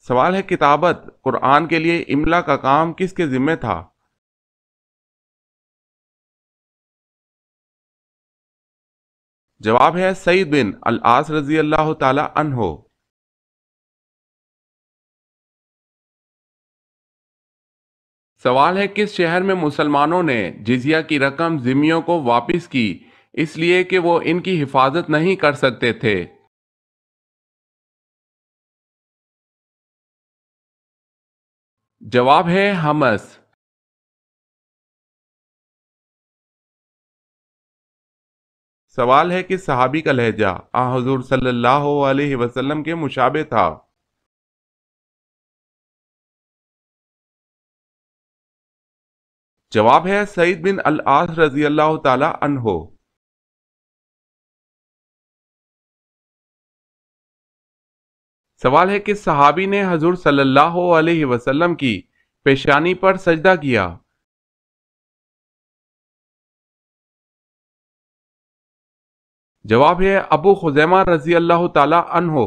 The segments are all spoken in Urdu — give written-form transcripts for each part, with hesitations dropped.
سوال ہے کتابت قرآن کے لیے املا کا کام کس کے ذمہ تھا؟ جواب ہے سعید بن العاص رضی اللہ تعالی عنہ۔ سوال ہے کس شہر میں مسلمانوں نے جزیہ کی رقم ذمیوں کو واپس کی اس لیے کہ وہ ان کی حفاظت نہیں کر سکتے تھے؟ جواب ہے حمص۔ سوال ہے کس صحابی کا لہجہ حضور صلی اللہ علیہ وسلم کے مشابہ تھا؟ جواب ہے سعید بن العاص رضی اللہ تعالی عنہ۔ سوال ہے کس صحابی نے حضور صلی اللہ علیہ وسلم کی پیشانی پر سجدہ کیا؟ جواب ہے ابو خزیمہ رضی اللہ تعالی عنہ۔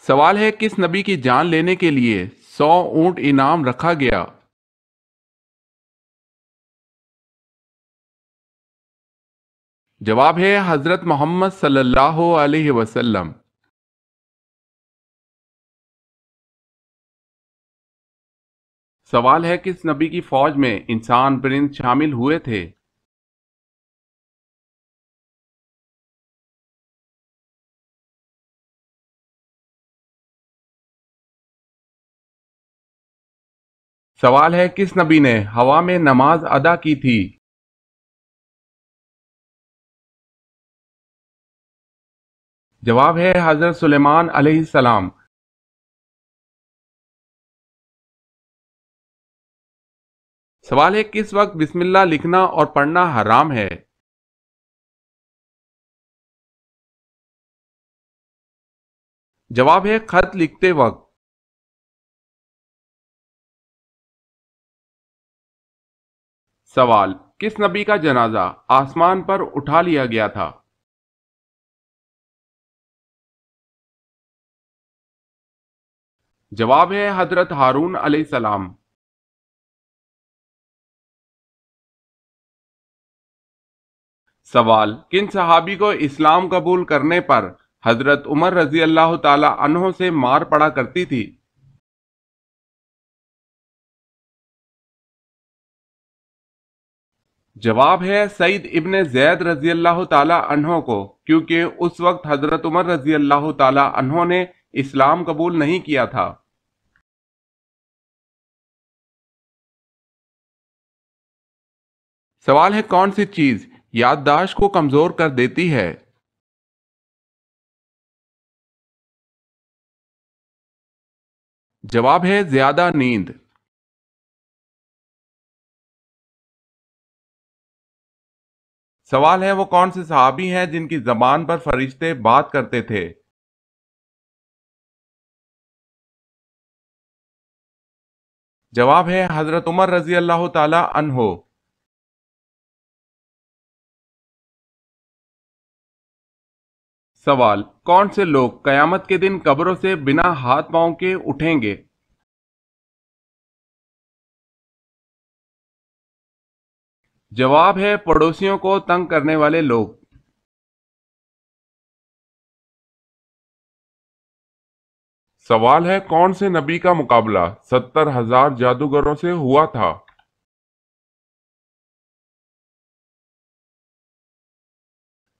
سوال ہے کس نبی کی جان لینے کے لیے 100 اونٹ انعام رکھا گیا؟ جواب ہے حضرت محمد صلی اللہ علیہ وسلم۔ سوال ہے کس نبی کی فوج میں انسان پرند شامل ہوئے تھے؟ سوال ہے کس نبی نے ہوا میں نماز ادا کی تھی؟ جواب ہے حضرت سلیمان علیہ السلام۔ سوال ہے کس وقت بسم اللہ لکھنا اور پڑھنا حرام ہے؟ جواب ہے خط لکھتے وقت۔ سوال کس نبی کا جنازہ آسمان پر اٹھا لیا گیا تھا؟ جواب ہے حضرت ہارون علیہ السلام۔ سوال کن صحابی کو اسلام قبول کرنے پر حضرت عمر رضی اللہ تعالی عنہ سے مار پڑا کرتی تھی؟ جواب ہے سعید ابن زید رضی اللہ تعالی عنہ کو، کیونکہ اس وقت حضرت عمر رضی اللہ تعالی عنہ نے اسلام قبول نہیں کیا تھا۔ سوال ہے کون سی چیز یادداشت کو کمزور کر دیتی ہے؟ جواب ہے زیادہ نیند۔ سوال ہے وہ کون سے صحابی ہیں جن کی زبان پر فرشتے بات کرتے تھے؟ جواب ہے حضرت عمر رضی اللہ تعالی عنہ۔ سوال کون سے لوگ قیامت کے دن قبروں سے بنا ہاتھ پاؤں کے اٹھیں گے؟ جواب ہے پڑوسیوں کو تنگ کرنے والے لوگ۔ سوال ہے کون سے نبی کا مقابلہ 70,000 جادوگروں سے ہوا تھا؟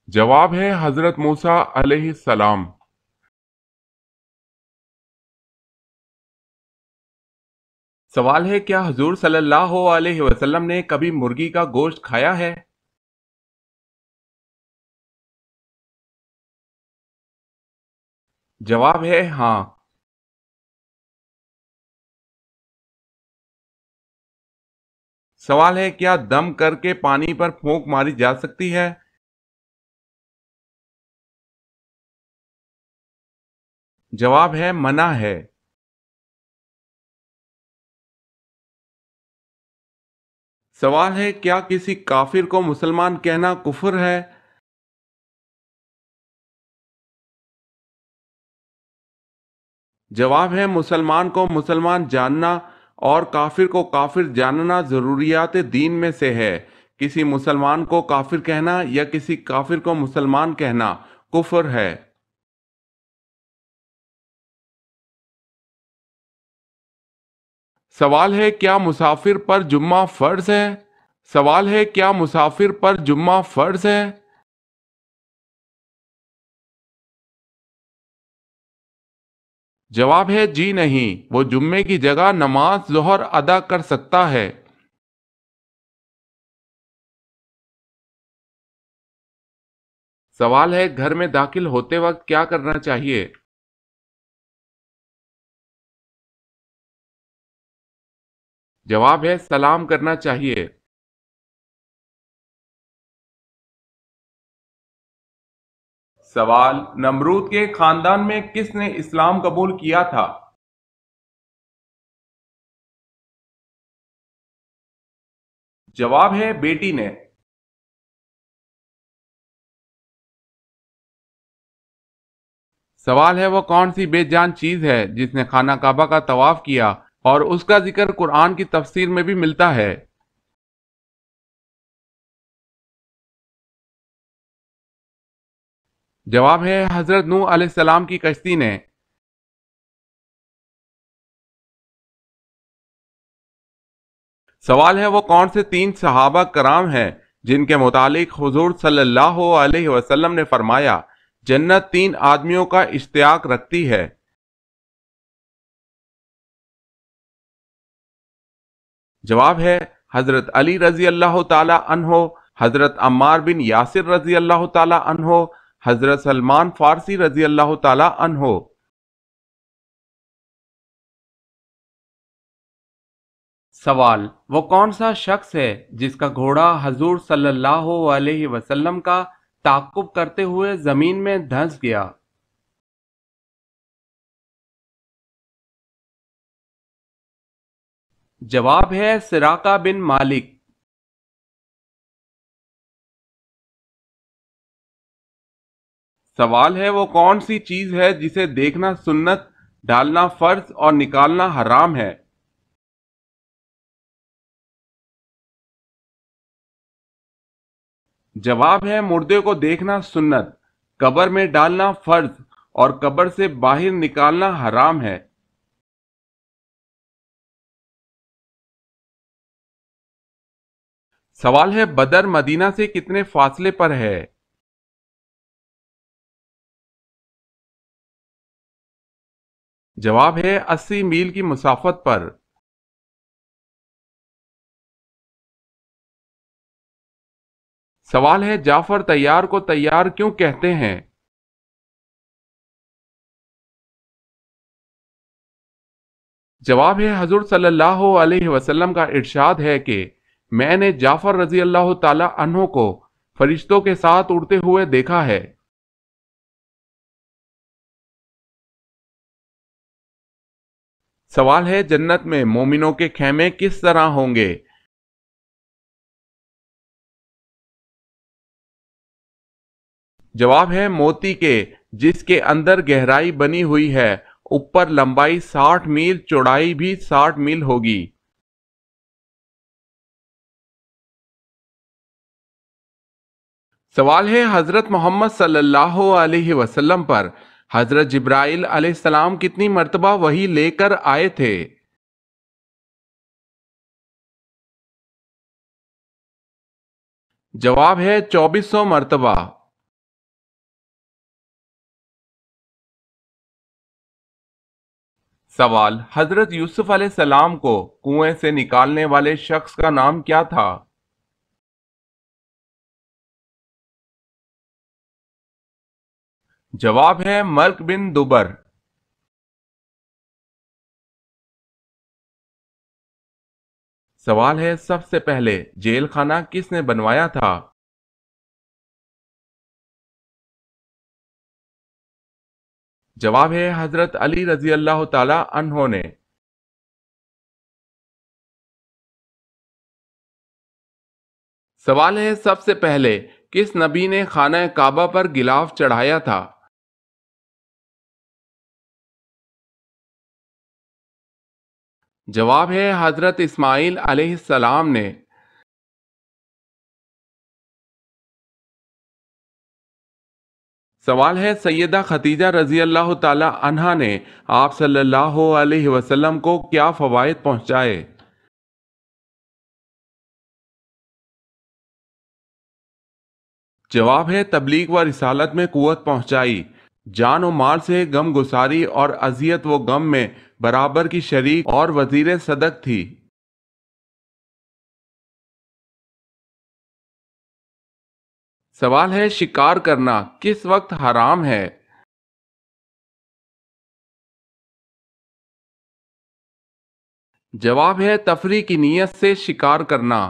جواب ہے حضرت موسیٰ علیہ السلام۔ سوال ہے کیا حضور صلی اللہ علیہ وسلم نے کبھی مرغی کا گوشت کھایا ہے؟ جواب ہے ہاں۔ سوال ہے کیا دم کر کے پانی پر پھونک ماری جا سکتی ہے؟ جواب ہے منع ہے۔ سوال ہے کیا کسی کافر کو مسلمان کہنا کفر ہے؟ جواب ہے مسلمان کو مسلمان جاننا اور کافر کو کافر جاننا ضروریات دین میں سے ہے۔ کسی مسلمان کو کافر کہنا یا کسی کافر کو مسلمان کہنا کفر ہے۔ سوال ہے کیا مسافر پر جمعہ فرض ہے؟ سوال ہے کیا مسافر پر جمعہ فرض ہے؟ جواب ہے جی نہیں، وہ جمعے کی جگہ نماز ظہر ادا کر سکتا ہے۔ سوال ہے گھر میں داخل ہوتے وقت کیا کرنا چاہیے؟ جواب ہے سلام کرنا چاہیے۔ سوال نمرود کے خاندان میں کس نے اسلام قبول کیا تھا؟ جواب ہے بیٹی نے۔ سوال ہے وہ کون سی بے جان چیز ہے جس نے خانہ کعبہ کا طواف کیا اور اس کا ذکر قرآن کی تفسیر میں بھی ملتا ہے؟ جواب ہے حضرت نوح علیہ السلام کی کشتی نے۔ سوال ہے وہ کون سے تین صحابہ کرام ہیں جن کے متعلق حضور صلی اللہ علیہ وسلم نے فرمایا جنت تین آدمیوں کا اشتیاق رکھتی ہے؟ جواب ہے حضرت علی رضی اللہ تعالی عنہ، حضرت عمار بن یاسر رضی اللہ تعالی عنہ، حضرت سلمان فارسی رضی اللہ تعالی عنہ۔ سوال وہ کون سا شخص ہے جس کا گھوڑا حضور صلی اللہ علیہ وسلم کا تعاقب کرتے ہوئے زمین میں دھنس گیا؟ جواب ہے سراقہ بن مالک۔ سوال ہے وہ کون سی چیز ہے جسے دیکھنا سنت، ڈالنا فرض اور نکالنا حرام ہے؟ جواب ہے مردے کو دیکھنا سنت، قبر میں ڈالنا فرض اور قبر سے باہر نکالنا حرام ہے۔ سوال ہے بدر مدینہ سے کتنے فاصلے پر ہے؟ جواب ہے 80 میل کی مسافت پر۔ سوال ہے جعفر طیار کو طیار کیوں کہتے ہیں؟ جواب ہے حضور صلی اللہ علیہ وسلم کا ارشاد ہے کہ میں نے جعفر رضی اللہ تعالی عنہ کو فرشتوں کے ساتھ اڑتے ہوئے دیکھا ہے۔ سوال ہے جنت میں مومنوں کے خیمے کس طرح ہوں گے؟ جواب ہے موتی کے، جس کے اندر گہرائی بنی ہوئی ہے، اوپر لمبائی 60 میل، چوڑائی بھی 60 میل ہوگی۔ سوال ہے حضرت محمد صلی اللہ علیہ وسلم پر حضرت جبرائیل علیہ السلام کتنی مرتبہ وحی لے کر آئے تھے؟ جواب ہے 2400 مرتبہ۔ سوال حضرت یوسف علیہ السلام کو کنویں سے نکالنے والے شخص کا نام کیا تھا؟ جواب ہے ملک بن دبر۔ سوال ہے سب سے پہلے جیل خانہ کس نے بنوایا تھا؟ جواب ہے حضرت علی رضی اللہ تعالی عنہ نے۔ سوال ہے سب سے پہلے کس نبی نے خانہ کعبہ پر غلاف چڑھایا تھا؟ جواب ہے حضرت اسماعیل علیہ السلام نے۔ سوال ہے سیدہ خدیجہ رضی اللہ تعالی عنہا نے آپ صلی اللہ علیہ وسلم کو کیا فوائد پہنچائے؟ جواب ہے تبلیغ و رسالت میں قوت پہنچائی، جان و مال سے غم گساری اور اذیت و غم میں برابر کی شریک اور وزیر صدق تھی۔ سوال ہے شکار کرنا کس وقت حرام ہے؟ جواب ہے تفریح کی نیت سے شکار کرنا۔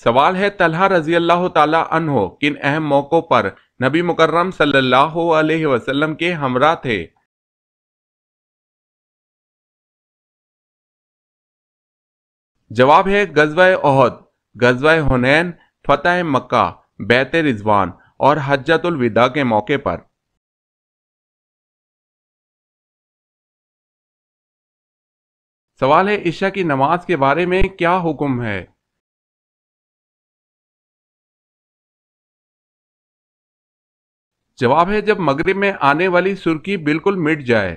سوال ہے طلحہ رضی اللہ تعالی عنہ کن اہم موقعوں پر نبی مکرم صلی اللہ علیہ وسلم کے ہمراہ تھے؟ جواب ہے غزوہ احد، غزوہ حنین، فتح مکہ، بیعت رضوان اور حجۃ الوداع کے موقع پر۔ سوال ہے عشاء کی نماز کے بارے میں کیا حکم ہے؟ جواب ہے جب مغرب میں آنے والی سرخی بالکل مٹ جائے۔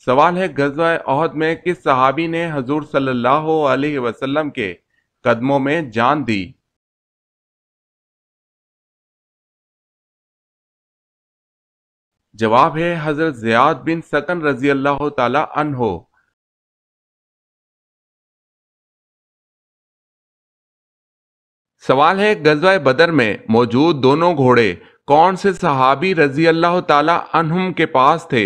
سوال ہے غزوہ احد میں کس صحابی نے حضور صلی اللہ علیہ وسلم کے قدموں میں جان دی؟ جواب ہے حضرت زیاد بن سکن رضی اللہ تعالی عنہ۔ سوال ہے غزوہ بدر میں موجود دونوں گھوڑے کون سے صحابی رضی اللہ تعالی عنہم کے پاس تھے؟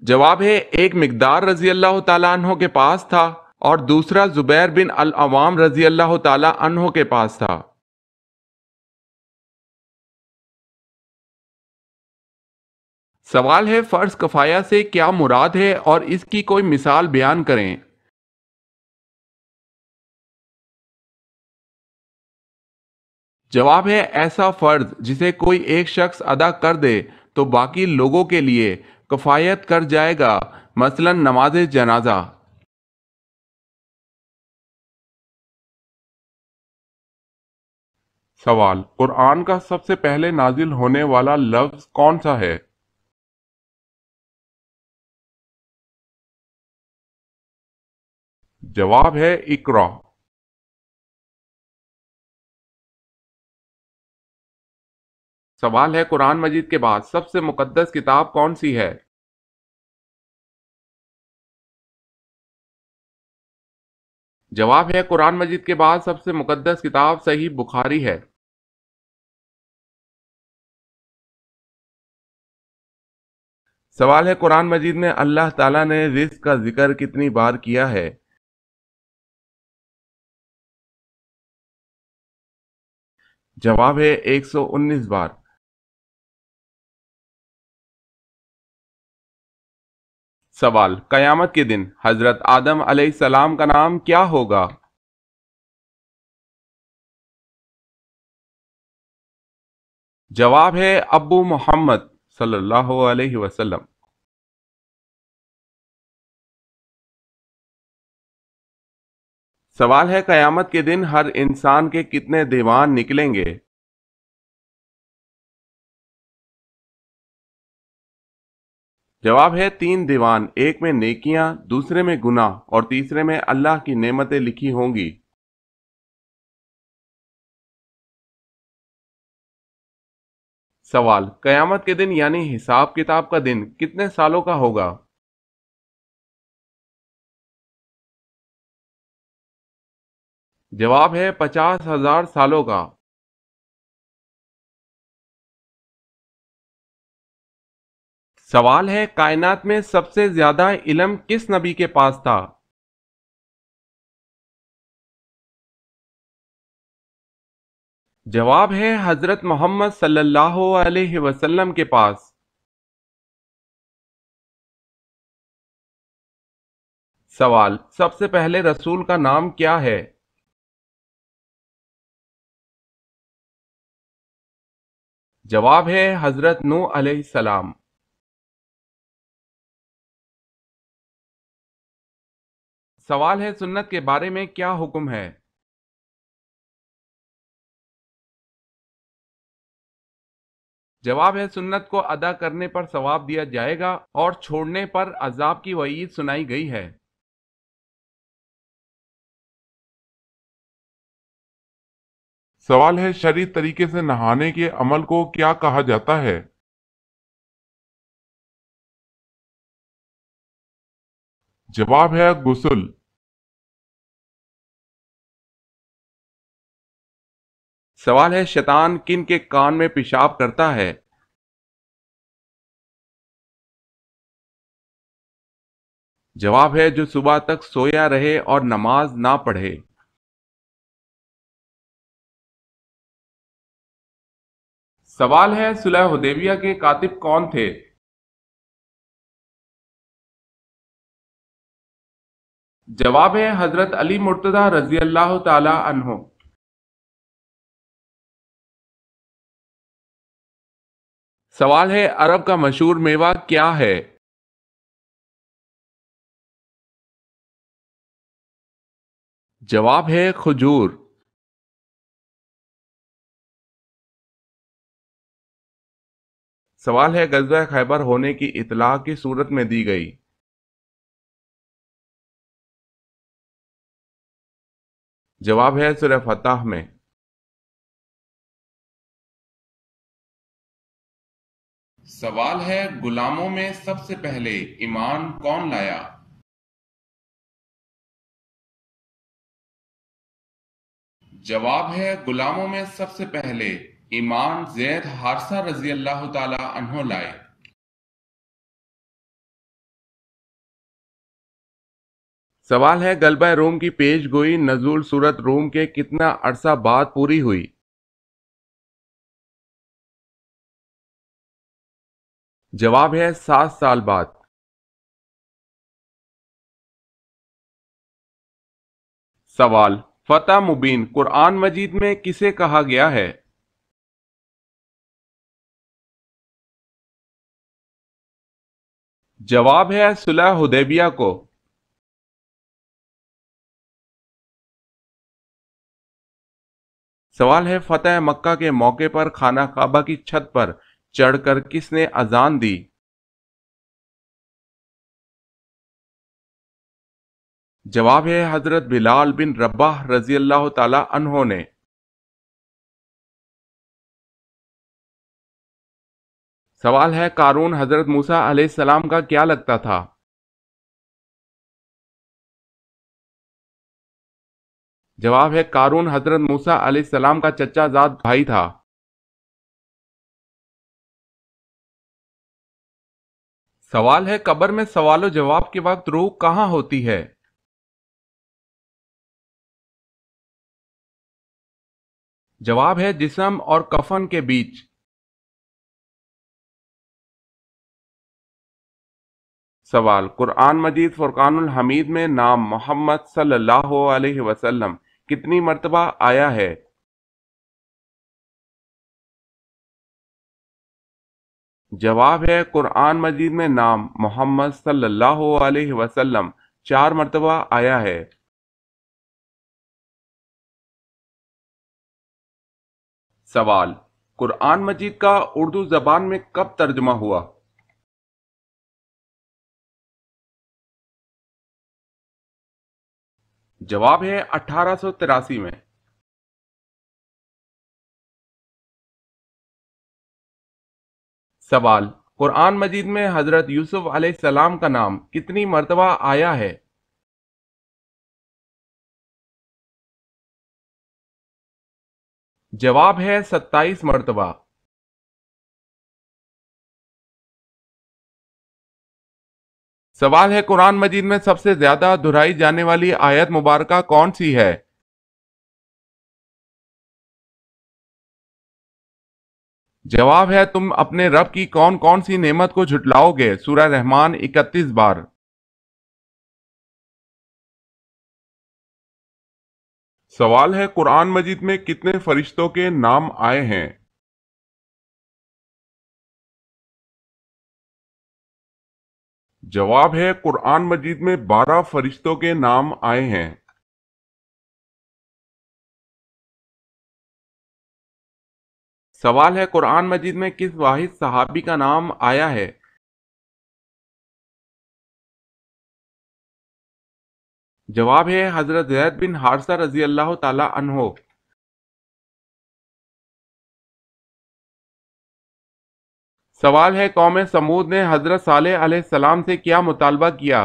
جواب ہے ایک مقدار رضی اللہ تعالی عنہ کے پاس تھا اور دوسرا زبیر بن العوام رضی اللہ تعالی عنہ کے پاس تھا۔ سوال ہے فرض کفایہ سے کیا مراد ہے اور اس کی کوئی مثال بیان کریں۔ جواب ہے ایسا فرض جسے کوئی ایک شخص ادا کر دے تو باقی لوگوں کے لیے کفایت کر جائے گا، مثلا نماز جنازہ۔ سوال قرآن کا سب سے پہلے نازل ہونے والا لفظ کون سا ہے؟ جواب ہے اقرا۔ سوال ہے قرآن مجید کے بعد سب سے مقدس کتاب کون سی ہے؟ جواب ہے قرآن مجید کے بعد سب سے مقدس کتاب صحیح بخاری ہے۔ سوال ہے قرآن مجید میں اللہ تعالیٰ نے رزق کا ذکر کتنی بار کیا ہے؟ جواب ہے 119 بار۔ سوال قیامت کے دن حضرت آدم علیہ السلام کا نام کیا ہوگا؟ جواب ہے ابو محمد صلی اللہ علیہ وسلم۔ سوال ہے قیامت کے دن ہر انسان کے کتنے دیوان نکلیں گے؟ جواب ہے 3 دیوان، ایک میں نیکیاں، دوسرے میں گناہ اور تیسرے میں اللہ کی نعمتیں لکھی ہوں گی۔ سوال قیامت کے دن یعنی حساب کتاب کا دن کتنے سالوں کا ہوگا؟ جواب ہے 50,000 سالوں کا۔ سوال ہے کائنات میں سب سے زیادہ علم کس نبی کے پاس تھا؟ جواب ہے حضرت محمد صلی اللہ علیہ وسلم کے پاس۔ سوال: سب سے پہلے رسول کا نام کیا ہے؟ جواب ہے حضرت نوح علیہ السلام۔ سوال ہے: سنت کے بارے میں کیا حکم ہے؟ جواب ہے: سنت کو ادا کرنے پر ثواب دیا جائے گا اور چھوڑنے پر عذاب کی وعید سنائی گئی ہے۔ سوال ہے: شرعی طریقے سے نہانے کے عمل کو کیا کہا جاتا ہے؟ جواب ہے غسل۔ سوال ہے: شیطان کن کے کان میں پیشاب کرتا ہے؟ جواب ہے: جو صبح تک سویا رہے اور نماز نہ پڑھے۔ سوال ہے: صلح حدیبیہ کے کاتب کون تھے؟ جواب ہے: حضرت علی مرتضی رضی اللہ تعالی عنہ۔ سوال ہے: عرب کا مشہور میوہ کیا ہے؟ جواب ہے: کھجور۔ سوال ہے: غزوہ خیبر ہونے کی اطلاع کس صورت میں دی گئی؟ جواب ہے: سورہ فتح میں۔ سوال ہے: غلاموں میں سب سے پہلے ایمان کون لایا؟ جواب ہے: غلاموں میں سب سے پہلے ایمان زید حارثہ رضی اللہ تعالی عنہ لائے۔ سوال ہے: غلبہ روم کی پیش گوئی نزول سورۃ روم کے کتنا عرصہ بعد پوری ہوئی؟ جواب ہے: 7 سال بعد۔ سوال: فتح مبین قرآن مجید میں کسے کہا گیا ہے؟ جواب ہے: صلح حدیبیہ کو۔ سوال ہے: فتح مکہ کے موقع پر خانہ کعبہ کی چھت پر چڑھ کر کس نے اذان دی؟ جواب ہے: حضرت بلال بن رباح رضی اللہ تعالی عنہ نے۔ سوال ہے: قارون حضرت موسیٰ علیہ السلام کا کیا لگتا تھا؟ جواب ہے: قارون حضرت موسیٰ علیہ السلام کا چچا زاد بھائی تھا۔ سوال ہے: قبر میں سوال و جواب کے وقت روح کہاں ہوتی ہے؟ جواب ہے: جسم اور کفن کے بیچ۔ سوال: قرآن مجید فرقان الحمید میں نام محمد صلی اللہ علیہ وسلم کتنی مرتبہ آیا ہے؟ جواب ہے: قرآن مجید میں نام محمد صلی اللہ علیہ وسلم 4 مرتبہ آیا ہے۔ سوال: قرآن مجید کا اردو زبان میں کب ترجمہ ہوا؟ جواب ہے: 1883 میں۔ سوال: قرآن مجید میں حضرت یوسف علیہ السلام کا نام کتنی مرتبہ آیا ہے؟ جواب ہے: 27 مرتبہ۔ سوال ہے: قرآن مجید میں سب سے زیادہ دہرائی جانے والی آیت مبارکہ کون سی ہے؟ جواب ہے: تم اپنے رب کی کون کون سی نعمت کو جھٹلاؤ گے؟ سورہ رحمان 31 بار۔ سوال ہے قرآن مجید میں کتنے فرشتوں کے نام آئے ہیں؟ جواب ہے قرآن مجید میں 12 فرشتوں کے نام آئے ہیں۔ سوال ہے قرآن مجید میں کس واحد صحابی کا نام آیا ہے؟ جواب ہے حضرت زید بن حارثہ رضی اللہ تعالی عنہ۔ سوال ہے قوم سمود نے حضرت صالح علیہ السلام سے کیا مطالبہ کیا؟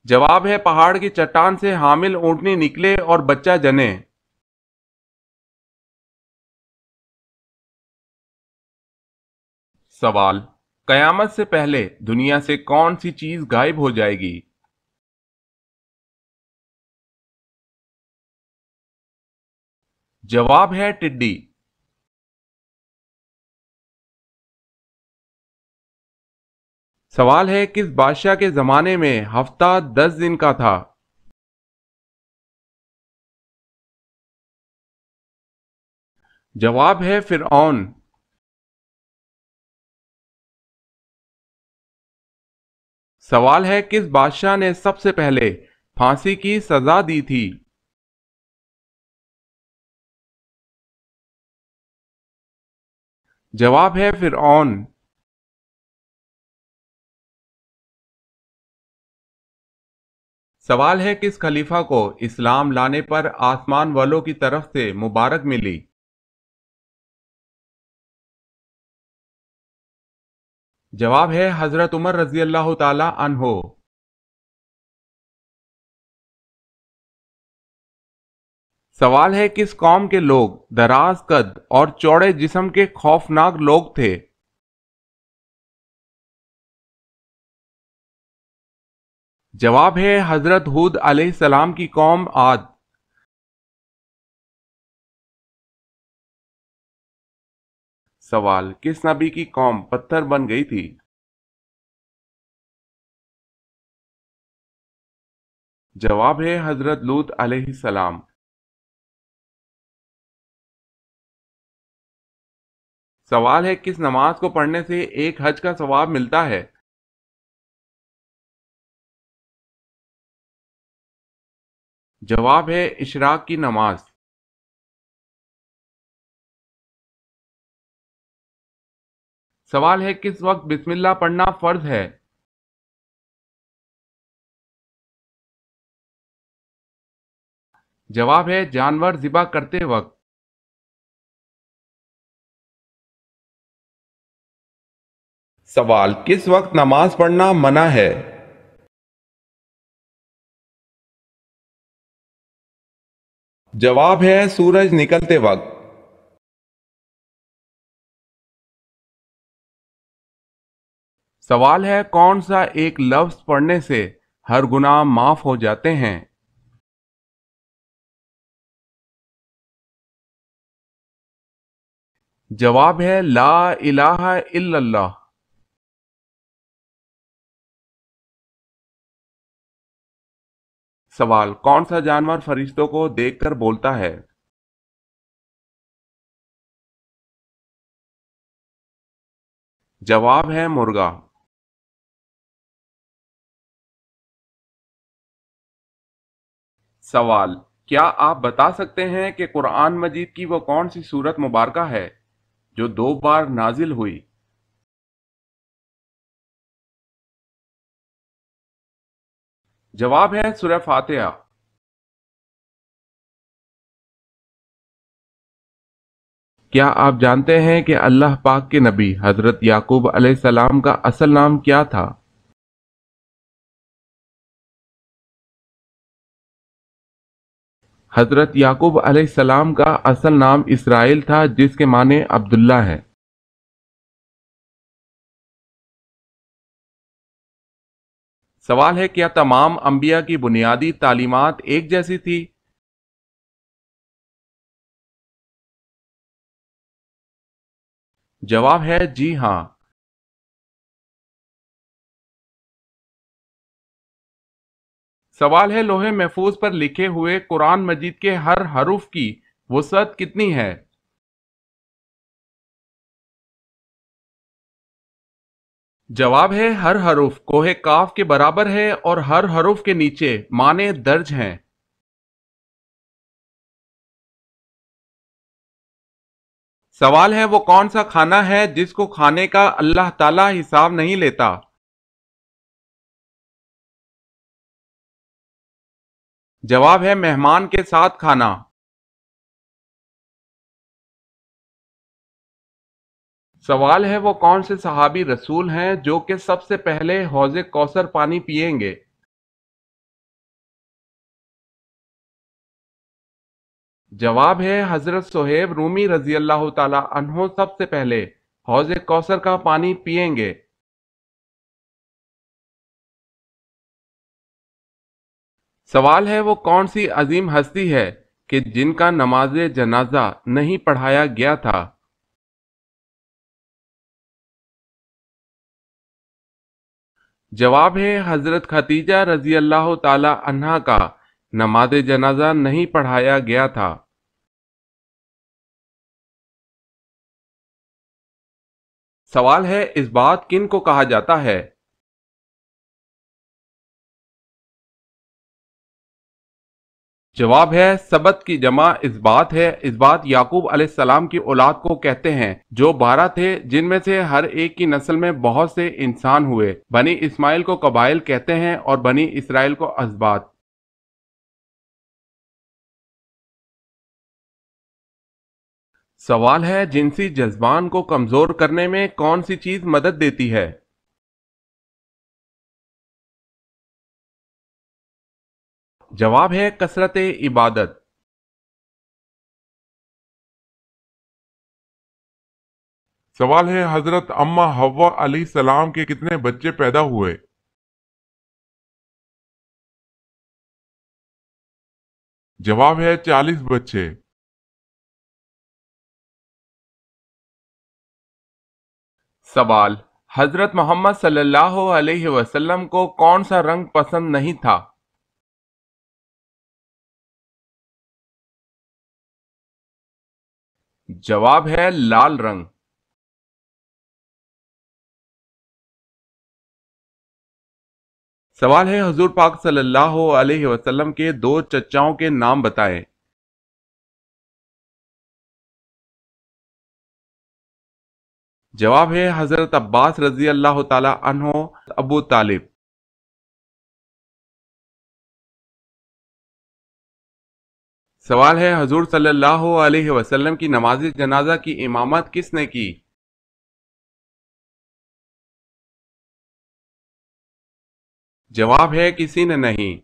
جواب ہے پہاڑ کی چٹان سے حامل اونٹنی نکلے اور بچہ جنے۔ سوال قیامت سے پہلے دنیا سے کون سی چیز غائب ہو جائے گی؟ جواب ہے ٹڈی۔ سوال ہے کس بادشاہ کے زمانے میں ہفتہ 10 دن کا تھا؟ جواب ہے فرعون۔ سوال ہے کس بادشاہ نے سب سے پہلے پھانسی کی سزا دی تھی؟ جواب ہے فرعون۔ سوال ہے کس خلیفہ کو اسلام لانے پر آسمان والوں کی طرف سے مبارک ملی؟ جواب ہے حضرت عمر رضی اللہ تعالی عنہ۔ سوال ہے کس قوم کے لوگ دراز قد اور چوڑے جسم کے خوفناک لوگ تھے؟ جواب ہے حضرت ہود علیہ السلام کی قوم عاد۔ سوال کس نبی کی قوم پتھر بن گئی تھی؟ جواب ہے حضرت لوط علیہ السلام۔ سوال ہے کس نماز کو پڑھنے سے ایک حج کا ثواب ملتا ہے؟ جواب ہے اشراق کی نماز۔ سوال ہے کس وقت بسم اللہ پڑھنا فرض ہے؟ جواب ہے جانور ذبح کرتے وقت۔ سوال کس وقت نماز پڑھنا منع ہے؟ جواب ہے سورج نکلتے وقت۔ سوال ہے کون سا ایک لفظ پڑھنے سے ہر گناہ معاف ہو جاتے ہیں؟ جواب ہے لا الہ الا اللہ۔ سوال کون سا جانور فرشتوں کو دیکھ کر بولتا ہے؟ جواب ہے مرغا۔ سوال کیا آپ بتا سکتے ہیں کہ قرآن مجید کی وہ کون سی سورت مبارکہ ہے جو 2 بار نازل ہوئی؟ جواب ہے سورہ فاتحہ۔ کیا آپ جانتے ہیں کہ اللہ پاک کے نبی حضرت یعقوب علیہ السلام کا اصل نام کیا تھا؟ حضرت یعقوب علیہ السلام کا اصل نام اسرائیل تھا جس کے معنی عبداللہ ہے۔ سوال ہے کیا تمام انبیاء کی بنیادی تعلیمات ایک جیسی تھی؟ جواب ہے جی ہاں۔ سوال ہے لوح محفوظ پر لکھے ہوئے قرآن مجید کے ہر حرف کی وسعت کتنی ہے؟ جواب ہے ہر حرف کوہ کاف کے برابر ہے اور ہر حرف کے نیچے معنی درج ہیں۔ سوال ہے وہ کون سا کھانا ہے جس کو کھانے کا اللہ تعالیٰ حساب نہیں لیتا؟ جواب ہے مہمان کے ساتھ کھانا۔ سوال ہے وہ کون سے صحابی رسول ہیں جو کہ سب سے پہلے حوض کوثر پانی پئیں گے؟ جواب ہے حضرت صہیب رومی رضی اللہ تعالی عنہ سب سے پہلے حوض کوثر کا پانی پئیں گے۔ سوال ہے وہ کون سی عظیم ہستی ہے کہ جن کا نماز جنازہ نہیں پڑھایا گیا تھا؟ جواب ہے حضرت ختیجہ رضی اللہ تعالی عنہا کا نماز جنازہ نہیں پڑھایا گیا تھا۔ سوال ہے اس بات کن کو کہا جاتا ہے؟ جواب ہے سبت کی جمع اثبات ہے۔ اثبات یعقوب علیہ السلام کی اولاد کو کہتے ہیں جو 12 تھے، جن میں سے ہر ایک کی نسل میں بہت سے انسان ہوئے۔ بنی اسماعیل کو قبائل کہتے ہیں اور بنی اسرائیل کو اسباط۔ سوال ہے جنسی جذبان کو کمزور کرنے میں کون سی چیز مدد دیتی ہے؟ جواب ہے کثرت عبادت۔ سوال ہے حضرت اما حوا علیہ السلام کے کتنے بچے پیدا ہوئے؟ جواب ہے 40 بچے۔ سوال حضرت محمد صلی اللہ علیہ وسلم کو کون سا رنگ پسند نہیں تھا؟ جواب ہے لال رنگ۔ سوال ہے حضور پاک صلی اللہ علیہ وسلم کے 2 چچاؤں کے نام بتائیں۔ جواب ہے حضرت عباس رضی اللہ تعالی عنہ، ابو طالب۔ سوال ہے حضور صلی اللہ علیہ وسلم کی نماز جنازہ کی امامت کس نے کی؟ جواب ہے کسی نے نہیں۔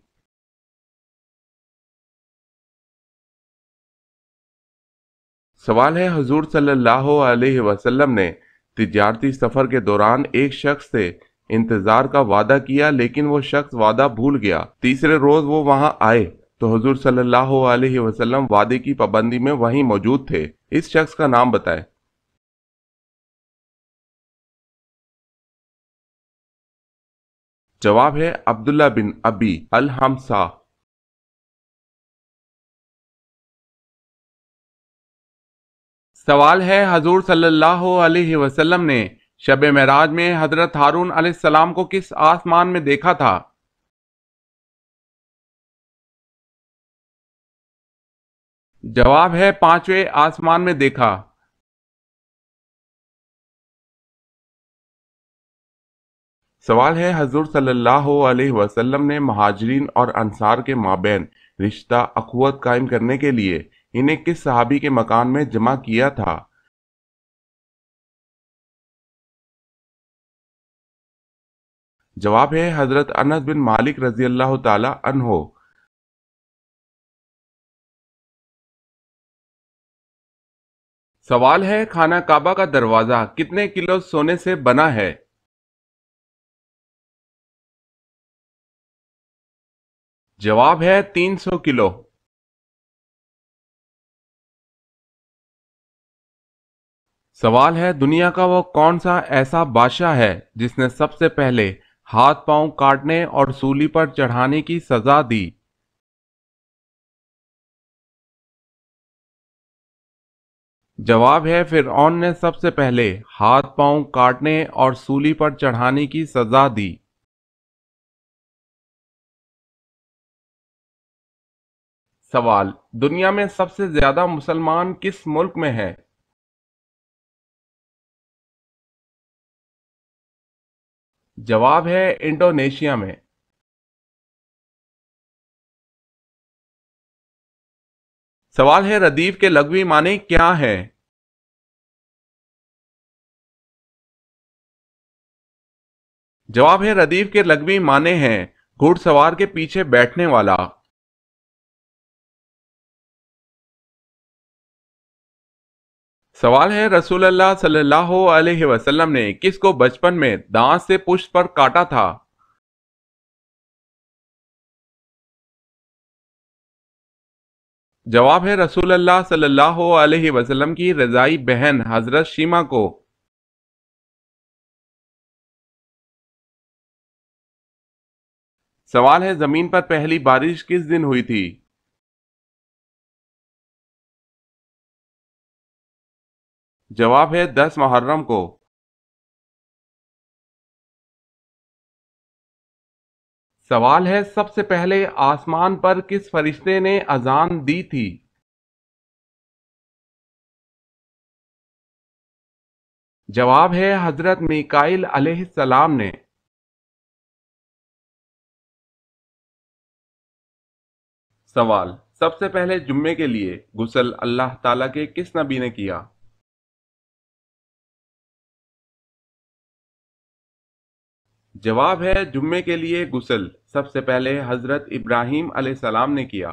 سوال ہے حضور صلی اللہ علیہ وسلم نے تجارتی سفر کے دوران ایک شخص سے انتظار کا وعدہ کیا لیکن وہ شخص وعدہ بھول گیا۔ تیسرے روز وہ وہاں آئے تو حضور صلی اللہ علیہ وسلم وعدے کی پابندی میں وہیں موجود تھے۔ اس شخص کا نام بتائیں۔ جواب ہے عبداللہ بن ابی الحمصا۔ سوال ہے حضور صلی اللہ علیہ وسلم نے شب معراج میں حضرت ہارون علیہ السلام کو کس آسمان میں دیکھا تھا؟ جواب ہے 5ویں آسمان میں دیکھا۔ سوال ہے حضور صلی اللہ علیہ وسلم نے مہاجرین اور انصار کے مابین رشتہ اخوت قائم کرنے کے لیے انہیں کس صحابی کے مکان میں جمع کیا تھا؟ جواب ہے حضرت انس بن مالک رضی اللہ تعالی عنہ۔ سوال ہے خانہ کعبہ کا دروازہ کتنے کلو سونے سے بنا ہے؟ جواب ہے 300 کلو۔ سوال ہے دنیا کا وہ کون سا ایسا بادشاہ ہے جس نے سب سے پہلے ہاتھ پاؤں کاٹنے اور سولی پر چڑھانے کی سزا دی؟ جواب ہے فرعون نے سب سے پہلے ہاتھ پاؤں کاٹنے اور سولی پر چڑھانے کی سزا دی۔ سوال: دنیا میں سب سے زیادہ مسلمان کس ملک میں ہیں؟ جواب ہے انڈونیشیا میں۔ سوال ہے ردیف کے لغوی معنی کیا ہیں؟ جواب ہے ردیف کے لغوی معنی ہیں گھڑ سوار کے پیچھے بیٹھنے والا۔ سوال ہے رسول اللہ صلی اللہ علیہ وسلم نے کس کو بچپن میں دانت سے پشت پر کاٹا تھا؟ جواب ہے رسول اللہ صلی اللہ علیہ وسلم کی رضائی بہن حضرت شیمہ کو۔ سوال ہے زمین پر پہلی بارش کس دن ہوئی تھی؟ جواب ہے 10 محرم کو۔ سوال ہے سب سے پہلے آسمان پر کس فرشتے نے اذان دی تھی؟ جواب ہے حضرت میکائیل علیہ السلام نے۔ سوال: سب سے پہلے جمعے کے لیے غسل اللہ تعالیٰ کے کس نبی نے کیا؟ جواب ہے جمعے کے لیے غسل سب سے پہلے حضرت ابراہیم علیہ السلام نے کیا۔